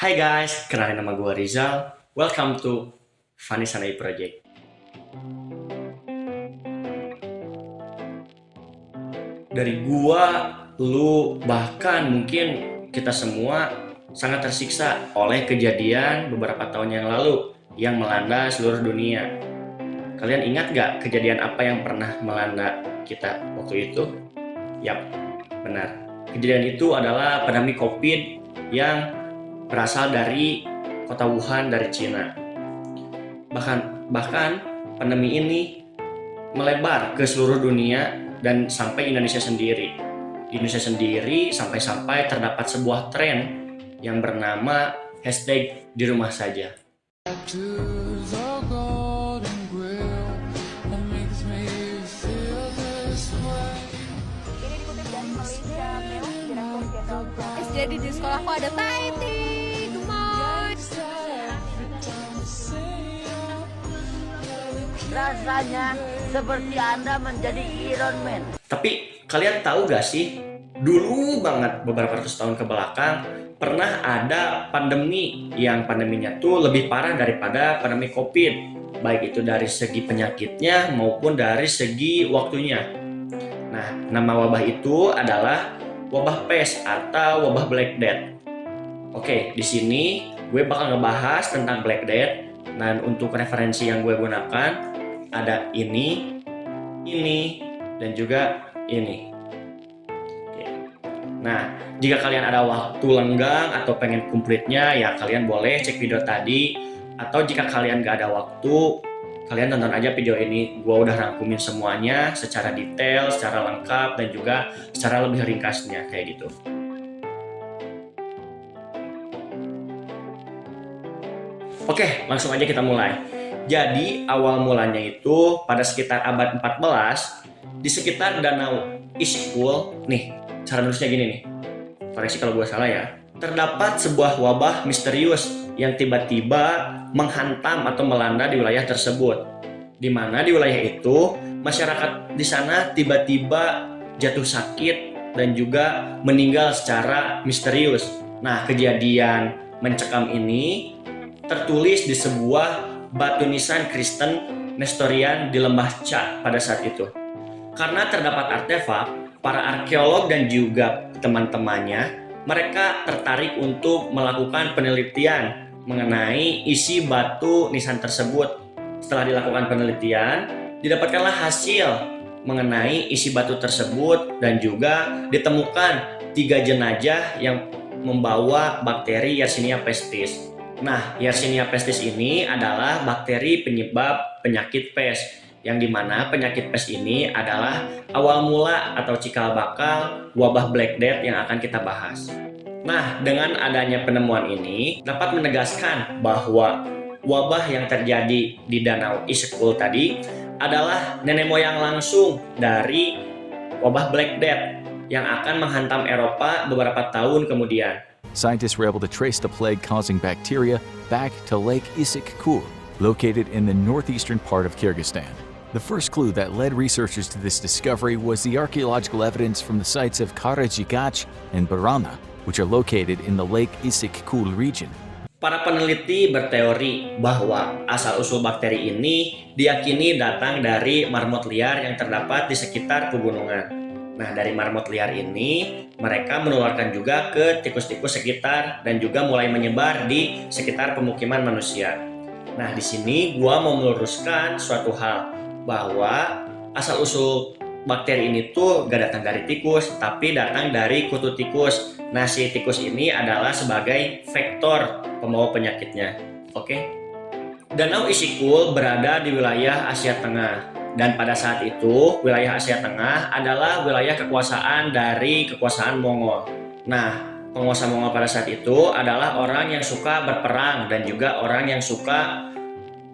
Hai guys, kenalin nama gue Rizal. Welcome to Funny Sanai Project. Dari gua, lu, bahkan mungkin kita semua sangat tersiksa oleh kejadian beberapa tahun yang lalu yang melanda seluruh dunia. Kalian ingat gak kejadian apa yang pernah melanda kita waktu itu? Yap, benar. Kejadian itu adalah pandemi COVID yang berasal dari kota Wuhan dari Cina. Bahkan pandemi ini melebar ke seluruh dunia dan sampai Indonesia sendiri. Di Indonesia sendiri sampai-sampai terdapat sebuah tren yang bernama hashtag di rumah saja. Jadi di sekolahku ada Taiti, Dumai. Rasanya seperti Anda menjadi Iron Man. Tapi kalian tahu gak sih, dulu banget beberapa ratus tahun ke belakang pernah ada pandemi yang pandeminya tuh lebih parah daripada pandemi COVID, baik itu dari segi penyakitnya maupun dari segi waktunya. Nah, nama wabah itu adalah wabah pes atau wabah Black Death. Oke, di sini gue bakal ngebahas tentang Black Death, dan untuk referensi yang gue gunakan ada ini, dan juga ini. Oke. Nah, jika kalian ada waktu lenggang atau pengen komplitnya, ya kalian boleh cek video tadi. Atau jika kalian gak ada waktu, kalian tonton aja video ini. Gua udah rangkumin semuanya secara detail, secara lengkap, dan juga secara lebih ringkasnya kayak gitu. Oke, langsung aja kita mulai. Jadi awal mulanya itu pada sekitar abad 14 di sekitar Danau Isikul. Nih, cara nulisnya gini nih. Koreksi kalau gue salah ya. Terdapat sebuah wabah misterius yang tiba-tiba menghantam atau melanda di wilayah tersebut. Di mana di wilayah itu masyarakat di sana tiba-tiba jatuh sakit dan juga meninggal secara misterius. Nah, kejadian mencekam ini tertulis di sebuah batu nisan Kristen Nestorian di lembah Cha pada saat itu. Karena terdapat artefak, para arkeolog dan juga teman-temannya, mereka tertarik untuk melakukan penelitian mengenai isi batu nisan tersebut. Setelah dilakukan penelitian, didapatkanlah hasil mengenai isi batu tersebut dan juga ditemukan 3 jenazah yang membawa bakteri Yersinia pestis. Nah, Yersinia pestis ini adalah bakteri penyebab penyakit pes, yang dimana penyakit pes ini adalah awal mula atau cikal bakal wabah Black Death yang akan kita bahas. Nah, dengan adanya penemuan ini dapat menegaskan bahwa wabah yang terjadi di Danau Isikul tadi adalah nenek moyang langsung dari wabah Black Death yang akan menghantam Eropa beberapa tahun kemudian. Scientists were able to trace the plague-causing bacteria back to Lake Issyk-Kul, located in the northeastern part of Kyrgyzstan. The first clue that led researchers to this discovery was the archaeological evidence from the sites of Karachigach and Barana, which are located in the Lake Issyk-Kul region. Para peneliti berteori bahwa asal-usul bakteri ini diyakini datang dari marmut liar yang terdapat di sekitar pegunungan. Nah, dari marmut liar ini, mereka menularkan juga ke tikus-tikus sekitar dan juga mulai menyebar di sekitar pemukiman manusia. Nah, di sini gua mau meluruskan suatu hal, bahwa asal-usul bakteri ini tuh gak datang dari tikus, tapi datang dari kutu tikus. Nah, si tikus ini adalah sebagai vektor pembawa penyakitnya. Oke? Danau Isikul berada di wilayah Asia Tengah. Dan pada saat itu, wilayah Asia Tengah adalah wilayah kekuasaan dari kekuasaan Mongol. Nah, penguasa Mongol pada saat itu adalah orang yang suka berperang dan juga orang yang suka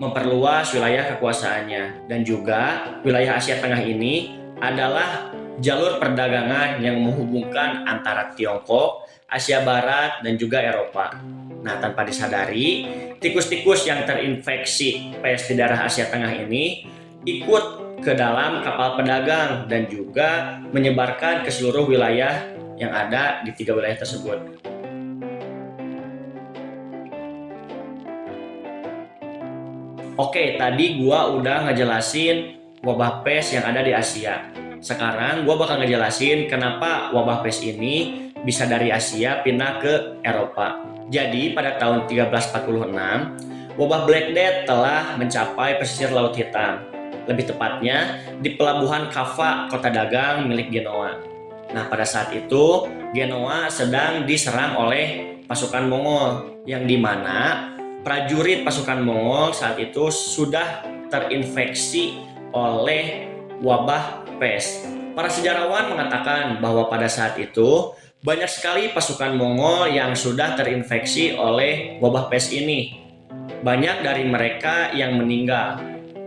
memperluas wilayah kekuasaannya. Dan juga wilayah Asia Tengah ini adalah jalur perdagangan yang menghubungkan antara Tiongkok, Asia Barat, dan juga Eropa. Nah, tanpa disadari, tikus-tikus yang terinfeksi pes di daerah Asia Tengah ini ikut ke dalam kapal pedagang dan juga menyebarkan ke seluruh wilayah yang ada di 3 wilayah tersebut. Oke, tadi gua udah ngejelasin wabah pes yang ada di Asia. Sekarang gua bakal ngejelasin kenapa wabah pes ini bisa dari Asia pindah ke Eropa. Jadi pada tahun 1346, wabah Black Death telah mencapai pesisir Laut Hitam. Lebih tepatnya di pelabuhan Cava, kota dagang milik Genoa. Nah, pada saat itu Genoa sedang diserang oleh pasukan Mongol, yang dimana prajurit pasukan Mongol saat itu sudah terinfeksi oleh wabah pes. Para sejarawan mengatakan bahwa pada saat itu banyak sekali pasukan Mongol yang sudah terinfeksi oleh wabah pes ini. Banyak dari mereka yang meninggal.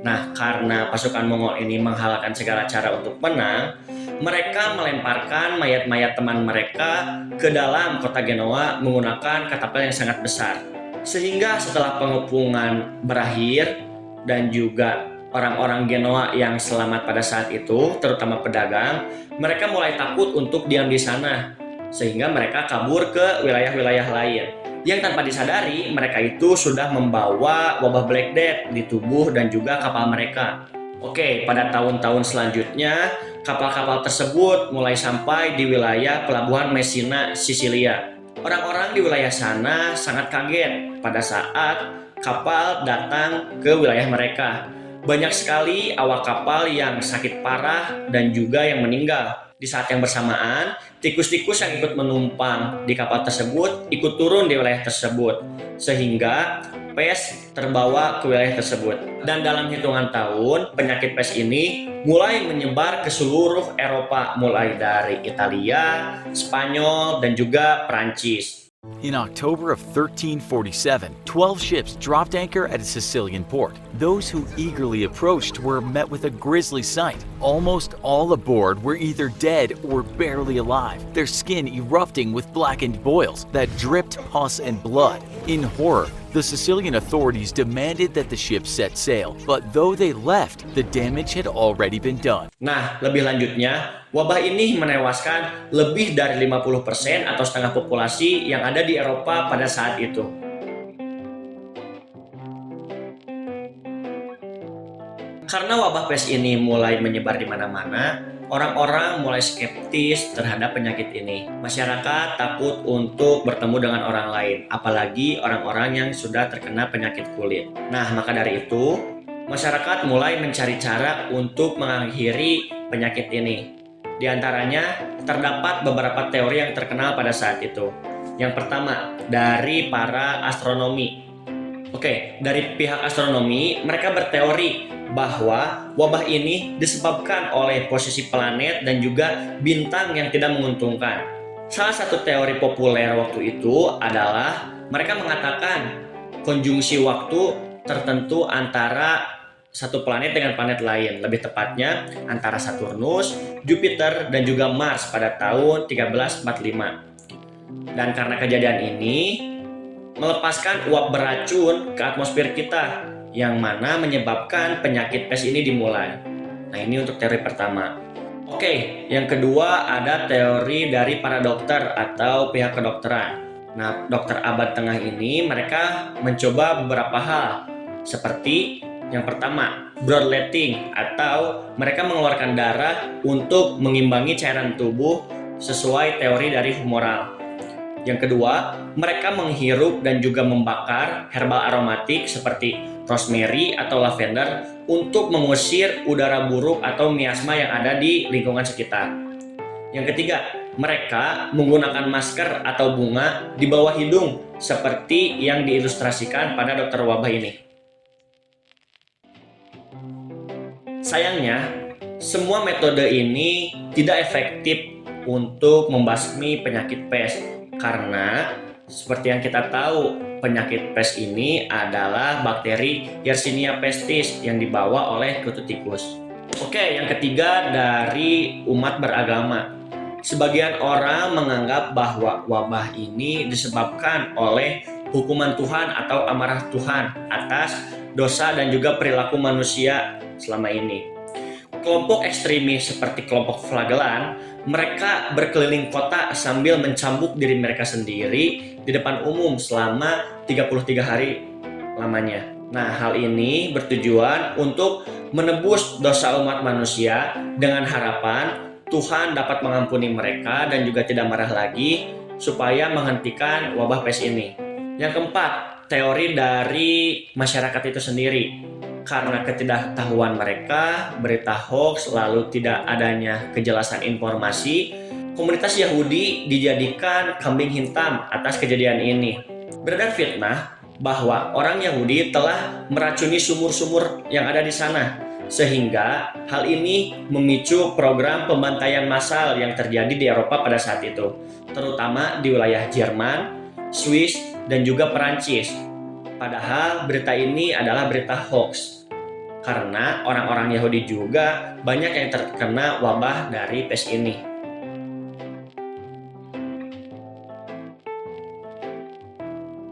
Nah, karena pasukan Mongol ini menghalalkan segala cara untuk menang, mereka melemparkan mayat-mayat teman mereka ke dalam kota Genoa menggunakan katapel yang sangat besar. Sehingga setelah pengepungan berakhir dan juga orang-orang Genoa yang selamat pada saat itu, terutama pedagang, mereka mulai takut untuk diam di sana. Sehingga mereka kabur ke wilayah-wilayah lain. Yang tanpa disadari, mereka itu sudah membawa wabah Black Death di tubuh dan juga kapal mereka. Oke, pada tahun-tahun selanjutnya, kapal-kapal tersebut mulai sampai di wilayah pelabuhan Messina, Sisilia. Orang-orang di wilayah sana sangat kaget pada saat kapal datang ke wilayah mereka. Banyak sekali awak kapal yang sakit parah dan juga yang meninggal. Di saat yang bersamaan, tikus-tikus yang ikut menumpang di kapal tersebut ikut turun di wilayah tersebut. Sehingga pes terbawa ke wilayah tersebut. Dan dalam hitungan tahun, penyakit pes ini mulai menyebar ke seluruh Eropa, mulai dari Italia, Spanyol, dan juga Prancis. In October of 1347, 12 ships dropped anchor at a Sicilian port. Those who eagerly approached were met with a grisly sight. Almost all aboard were either dead or barely alive, their skin erupting with blackened boils that dripped pus and blood. In horror, the Sicilian authorities demanded that the ship set sail, but though they left, the damage had already been done. Nah, lebih lanjutnya, wabah ini menewaskan lebih dari 50% atau setengah populasi yang ada di Eropa pada saat itu. Karena wabah pes ini mulai menyebar di mana-mana, orang-orang mulai skeptis terhadap penyakit ini. Masyarakat takut untuk bertemu dengan orang lain, apalagi orang-orang yang sudah terkena penyakit kulit. Nah, maka dari itu, masyarakat mulai mencari cara untuk mengakhiri penyakit ini. Di antaranya, terdapat beberapa teori yang terkenal pada saat itu. Yang pertama, dari para astronomi. Oke, dari pihak astronomi, mereka berteori bahwa wabah ini disebabkan oleh posisi planet dan juga bintang yang tidak menguntungkan. Salah satu teori populer waktu itu adalah mereka mengatakan konjungsi waktu tertentu antara satu planet dengan planet lain, lebih tepatnya antara Saturnus, Jupiter, dan juga Mars pada tahun 1345. Dan karena kejadian ini melepaskan uap beracun ke atmosfer kita, yang mana menyebabkan penyakit pes ini dimulai. Nah, ini untuk teori pertama. Oke, yang kedua ada teori dari para dokter atau pihak kedokteran. Nah, dokter abad tengah ini mereka mencoba beberapa hal, seperti yang pertama, bloodletting, atau mereka mengeluarkan darah untuk mengimbangi cairan tubuh sesuai teori dari humoral. Yang kedua, mereka menghirup dan juga membakar herbal aromatik seperti rosemary atau lavender untuk mengusir udara buruk atau miasma yang ada di lingkungan sekitar. Yang ketiga, mereka menggunakan masker atau bunga di bawah hidung seperti yang diilustrasikan pada dokter wabah ini. Sayangnya, semua metode ini tidak efektif untuk membasmi penyakit pes karena seperti yang kita tahu, penyakit pes ini adalah bakteri Yersinia pestis yang dibawa oleh kutu tikus. Oke, yang ketiga dari umat beragama. Sebagian orang menganggap bahwa wabah ini disebabkan oleh hukuman Tuhan atau amarah Tuhan atas dosa dan juga perilaku manusia selama ini. Kelompok ekstremis seperti kelompok flagelan, mereka berkeliling kota sambil mencambuk diri mereka sendiri di depan umum selama 33 hari lamanya. Nah, hal ini bertujuan untuk menebus dosa umat manusia dengan harapan Tuhan dapat mengampuni mereka dan juga tidak marah lagi supaya menghentikan wabah pes ini. Yang keempat, teori dari masyarakat itu sendiri. Karena ketidaktahuan mereka, berita hoax, lalu tidak adanya kejelasan informasi, komunitas Yahudi dijadikan kambing hitam atas kejadian ini. Beredar fitnah bahwa orang Yahudi telah meracuni sumur-sumur yang ada di sana, sehingga hal ini memicu program pembantaian massal yang terjadi di Eropa pada saat itu, terutama di wilayah Jerman, Swiss, dan juga Perancis. Padahal berita ini adalah berita hoax, karena orang-orang Yahudi juga banyak yang terkena wabah dari pes ini.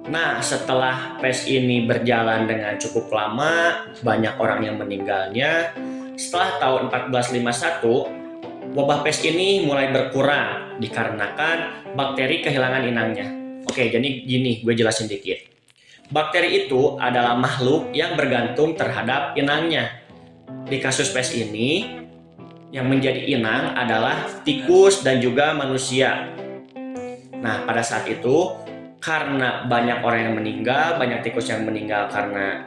Nah, setelah pes ini berjalan dengan cukup lama, banyak orang yang meninggalnya. Setelah tahun 1451, wabah pes ini mulai berkurang dikarenakan bakteri kehilangan inangnya. Oke, jadi gini, gue jelasin dikit. Bakteri itu adalah makhluk yang bergantung terhadap inangnya. Di kasus pes ini, yang menjadi inang adalah tikus dan juga manusia. Nah, pada saat itu, karena banyak orang yang meninggal, banyak tikus yang meninggal karena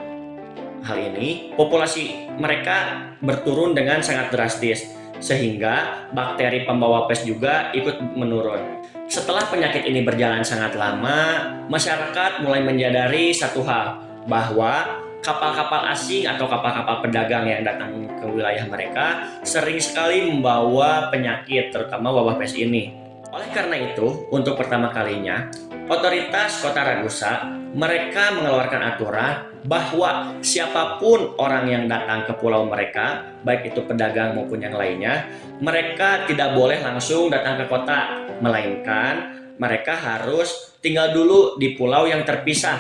hal ini, populasi mereka berturun dengan sangat drastis, sehingga bakteri pembawa pes juga ikut menurun. Setelah penyakit ini berjalan sangat lama, masyarakat mulai menyadari satu hal, bahwa kapal-kapal asing atau kapal-kapal pedagang yang datang ke wilayah mereka sering sekali membawa penyakit, terutama wabah pes ini. Oleh karena itu, untuk pertama kalinya, otoritas Kota Ragusa mereka mengeluarkan aturan bahwa siapapun orang yang datang ke pulau mereka, baik itu pedagang maupun yang lainnya, mereka tidak boleh langsung datang ke kota, melainkan mereka harus tinggal dulu di pulau yang terpisah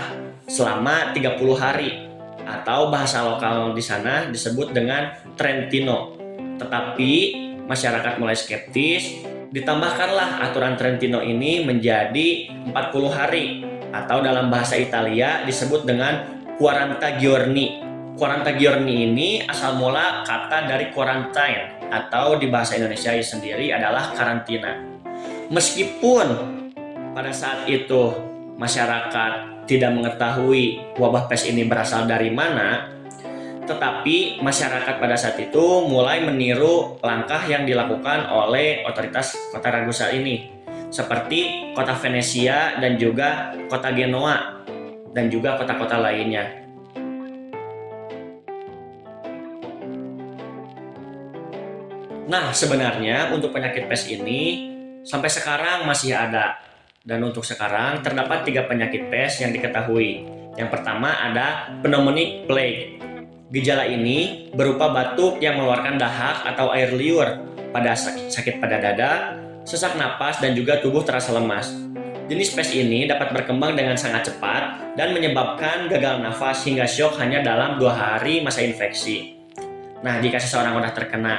selama 30 hari, atau bahasa lokal di sana disebut dengan Trentino. Tetapi masyarakat mulai skeptis. Ditambahkanlah aturan Trentino ini menjadi 40 hari, atau dalam bahasa Italia disebut dengan 40 giorni. 40 giorni ini asal mula kata dari quarantine, atau di bahasa Indonesia sendiri adalah karantina. Meskipun pada saat itu masyarakat tidak mengetahui wabah pes ini berasal dari mana, tetapi masyarakat pada saat itu mulai meniru langkah yang dilakukan oleh otoritas Kota Ragusa ini, seperti kota Venesia dan juga kota Genoa dan juga kota-kota lainnya. Nah, sebenarnya untuk penyakit pes ini sampai sekarang masih ada, dan untuk sekarang terdapat 3 penyakit pes yang diketahui. Yang pertama ada pneumonic plague. Gejala ini berupa batuk yang mengeluarkan dahak atau air liur, pada sakit pada dada, sesak napas, dan juga tubuh terasa lemas. Jenis pes ini dapat berkembang dengan sangat cepat dan menyebabkan gagal nafas hingga syok hanya dalam 2 hari masa infeksi. Nah, jika seseorang sudah terkena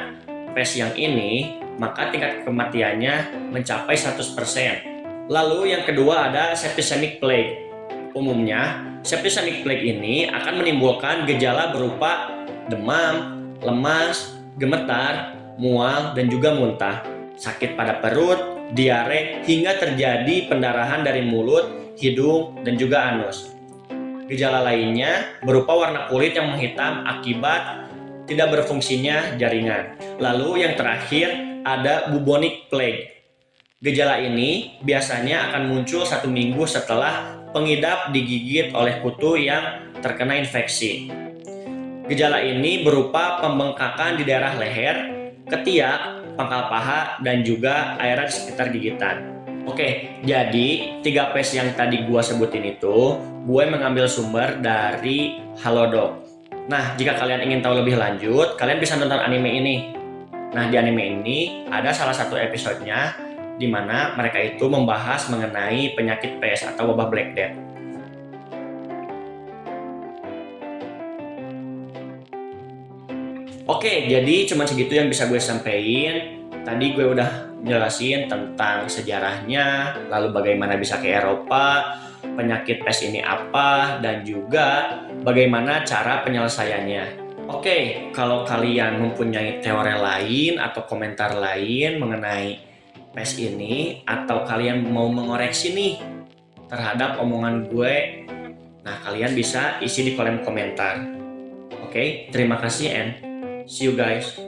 pes yang ini, maka tingkat kematiannya mencapai 100%. Lalu yang kedua ada septicemic plague. Umumnya, septicemic plague ini akan menimbulkan gejala berupa demam, lemas, gemetar, mual, dan juga muntah, sakit pada perut, diare, hingga terjadi pendarahan dari mulut, hidung, dan juga anus. Gejala lainnya berupa warna kulit yang menghitam akibat tidak berfungsinya jaringan. Lalu yang terakhir ada bubonic plague. Gejala ini biasanya akan muncul 1 minggu setelah pengidap digigit oleh kutu yang terkena infeksi. Gejala ini berupa pembengkakan di daerah leher, ketiak, pangkal paha, dan juga area di sekitar gigitan. Oke, jadi 3 pes yang tadi gua sebutin itu, gue mengambil sumber dari Halodoc. Nah, jika kalian ingin tahu lebih lanjut, kalian bisa nonton anime ini. Nah, di anime ini ada salah satu episodenya di mana mereka itu membahas mengenai penyakit pes atau wabah Black Death. Oke, jadi cuma segitu yang bisa gue sampaikan. Tadi gue udah jelasin tentang sejarahnya, lalu bagaimana bisa ke Eropa, penyakit pes ini apa, dan juga bagaimana cara penyelesaiannya. Oke, kalau kalian mempunyai teori lain atau komentar lain mengenai pes ini, atau kalian mau mengoreksi nih terhadap omongan gue, nah kalian bisa isi di kolom komentar. Oke, terima kasih and see you guys.